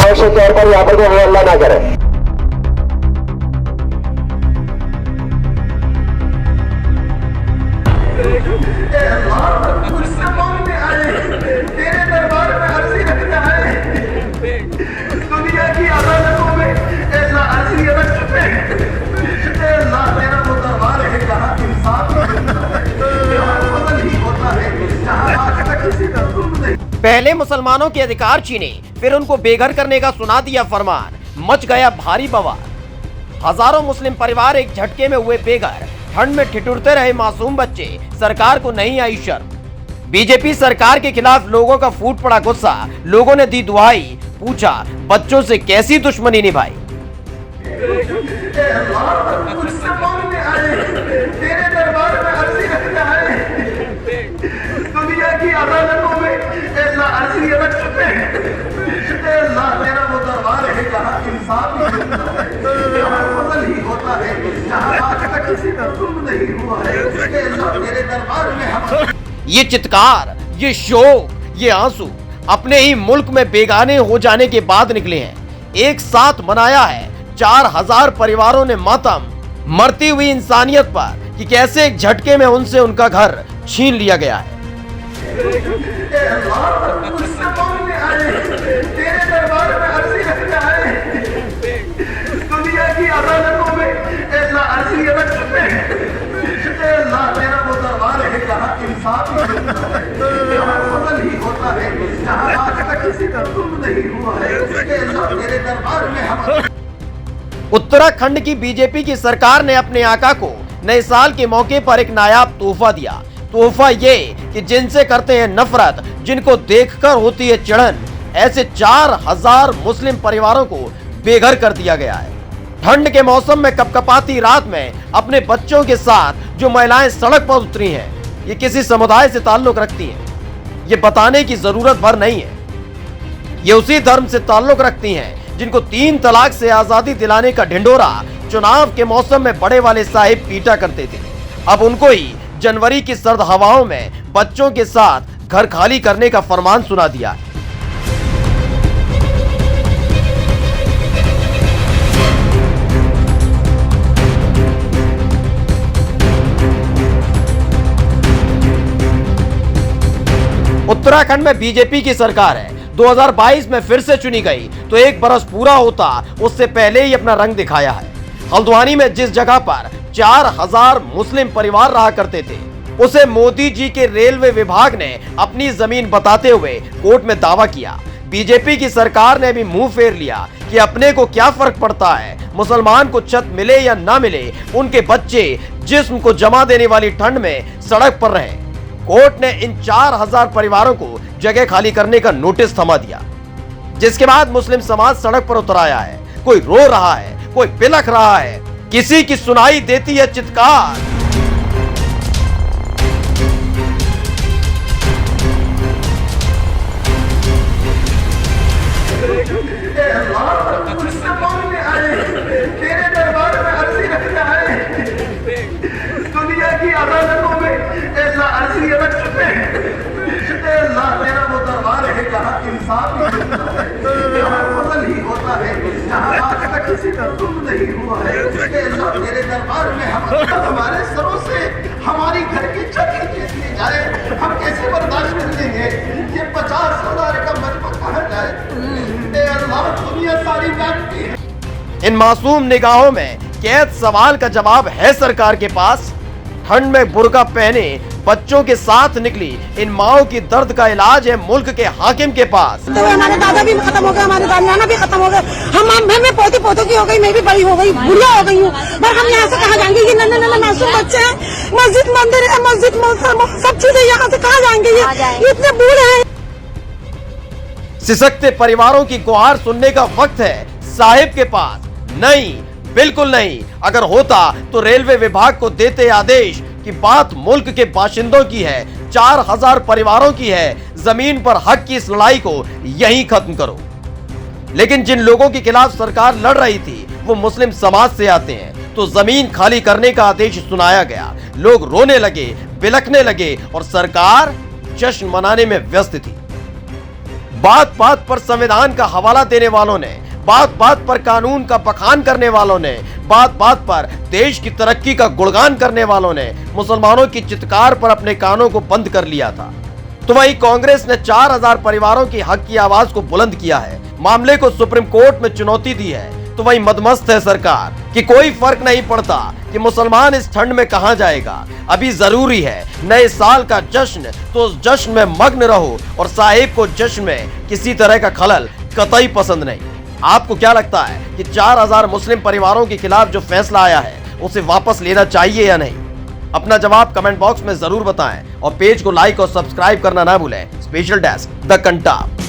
अनावश्यक तौर पर यहाँ पर कोई हल्ला ना करे। तेरे दरबार में अर्जी रखता है, दुनिया की अदालतों में ऐसा अर्जी रख चुके हैं। तेरा वो दरबार है जहाँ इंसाफ बदल ही होता है, जहाँ आज तक किसी का जुल्म नहीं। पहले मुसलमानों के अधिकार छीने, फिर उनको बेघर करने का सुना दिया फरमान, मच गया भारी बवाल। हजारों मुस्लिम परिवार एक झटके में हुए बेघर, ठंड में ठिठुरते रहे मासूम बच्चे, सरकार को नहीं आई शर्म। बीजेपी सरकार के खिलाफ लोगों का फूट पड़ा गुस्सा, लोगों ने दी दुहाई, पूछा बच्चों से कैसी दुश्मनी निभाई। तेरे दरबार में अर्जी रखता है, दुनिया की अदालतों में ऐसा अर्जी रख चुके हैं। तेरा वो दरबार है जहाँ इंसाफ बदल ही होता है, जहाँ आज तक किसी का जुल्म नहीं हुआ है। तेरे दरबार में हम ये चित्कार, ये शोक, ये आंसू अपने ही मुल्क में बेगाने हो जाने के बाद निकले हैं। एक साथ मनाया है 4000 परिवारों ने मातम, मरती हुई इंसानियत पर कि कैसे एक झटके में उनसे उनका घर छीन लिया गया है। तेरे दरबार में अर्जी रखता है, दुनिया की अदालतों में ऐसा अर्जी रख चुके हैं। तेरा वो दरबार है जहाँ इंसाफ बदल ही होता है, जहाँ आज तक किसी का जुल्म नहीं हुआ है। तेरे दरबार में हम उत्तराखंड की बीजेपी की सरकार ने अपने आका को नए साल के मौके पर एक नायाब तोहफा दिया। तोहफा ये कि जिनसे करते हैं नफरत, जिनको देखकर होती है चिढ़न, ऐसे 4000 मुस्लिम परिवारों को बेघर कर दिया गया है। ठंड के मौसम में कपकपाती रात में अपने बच्चों के साथ जो महिलाएं सड़क पर उतरी हैं, ये किसी समुदाय से ताल्लुक रखती हैं, ये बताने की जरूरत भर नहीं है। ये उसी धर्म से ताल्लुक रखती हैं जिनको 3 तलाक से आजादी दिलाने का ढिंढोरा चुनाव के मौसम में बड़े वाले साहिब पीटा करते थे। अब उनको ही जनवरी की सर्द हवाओं में बच्चों के साथ घर खाली करने का फरमान सुना दिया। उत्तराखंड में बीजेपी की सरकार है, 2022 में फिर से चुनी गई तो 1 बरस पूरा होता उससे पहले ही अपना रंग दिखाया है। हल्द्वानी में जिस जगह पर 4000 मुस्लिम परिवार रहा करते थे, उसे मोदी जी के रेलवे विभाग ने अपनी जमीन बताते हुए कोर्ट में दावा किया। बीजेपी की सरकार ने भी मुंह फेर लिया कि अपने को क्या फर्क पड़ता है, मुसलमान को छत मिले या ना मिले, उनके बच्चे जिस्म को जमा देने वाली ठंड में सड़क पर रहे। कोर्ट ने इन 4000 परिवारों को जगह खाली करने का नोटिस थमा दिया, जिसके बाद मुस्लिम समाज सड़क पर उतर आया है। कोई रो रहा है, कोई बिलख रहा है, किसी की सुनाई देती है चित्कार। तेरे दरबार में अर्जी रखता है, दुनिया की अदालतों में ऐसा अर्जी रख चुके हैं। तेरा वो दरबार है जहाँ इंसाफ बदल ही होता है, जहाँ आज तक किसी का जुल्म नहीं हुआ है। तेरे दरबार में हम हमारे सरों से हमारी घर की छत खींच जाए, हम कैसे बर्दाश्त कर लेंगे? ये 50,000 का मजबा कहाँ जाए? अल्लाह दुनिया सारी जानती है। इन मासूम निगाहों में कैद सवाल का जवाब है सरकार के पास। ठंड में बुर्का पहने बच्चों के साथ निकली इन माओ की दर्द का इलाज है मुल्क के हाकिम के पास। तो हमारे दादा भी खत्म हो गए, हमारे नाना भी खत्म हो गए, मैं पोतों की हो गई, मैं भी बड़ी हो गई, बुढ़िया हो गई हूँ। पर हम यहाँ से कहाँ जाएंगे? ये नन्हे मासूम बच्चे हैं, मस्जिद मंदिर है, मस्जिद सब चीजें, यहाँ से कहाँ जाएंगे? ये इतने बूढ़े हैं। सिसकते परिवारों की गुहार सुनने का वक्त है साहिब के पास। नहीं, बिल्कुल नहीं। अगर होता तो रेलवे विभाग को देते आदेश कि बात मुल्क के बाशिंदों की है, 4000 परिवारों की है, जमीन पर हक की इस लड़ाई को यहीं खत्म करो। लेकिन जिन लोगों के खिलाफ सरकार लड़ रही थी वो मुस्लिम समाज से आते हैं, तो जमीन खाली करने का आदेश सुनाया गया। लोग रोने लगे, बिलखने लगे और सरकार जश्न मनाने में व्यस्त थी। बात बात पर संविधान का हवाला देने वालों ने, बात बात पर कानून का बखान करने वालों ने, बात बात पर देश की तरक्की का गुणगान करने वालों ने मुसलमानों की चित्कार पर अपने कानों को बंद कर लिया था। तो वहीं कांग्रेस ने 4000 परिवारों की हक की आवाज को बुलंद किया है, मामले को सुप्रीम कोर्ट में चुनौती दी है। तो वहीं मदमस्त है सरकार कि कोई फर्क नहीं पड़ता कि मुसलमान इस ठंड में कहां जाएगा। अभी जरूरी है नए साल का जश्न, तो उस जश्न में मग्न रहो और साहिब को जश्न में किसी तरह का खलल कतई पसंद नहीं। आपको क्या लगता है कि 4000 मुस्लिम परिवारों के खिलाफ जो फैसला आया है उसे वापस लेना चाहिए या नहीं? अपना जवाब कमेंट बॉक्स में जरूर बताएं और पेज को लाइक और सब्सक्राइब करना ना भूलें। Special desk the Kantap.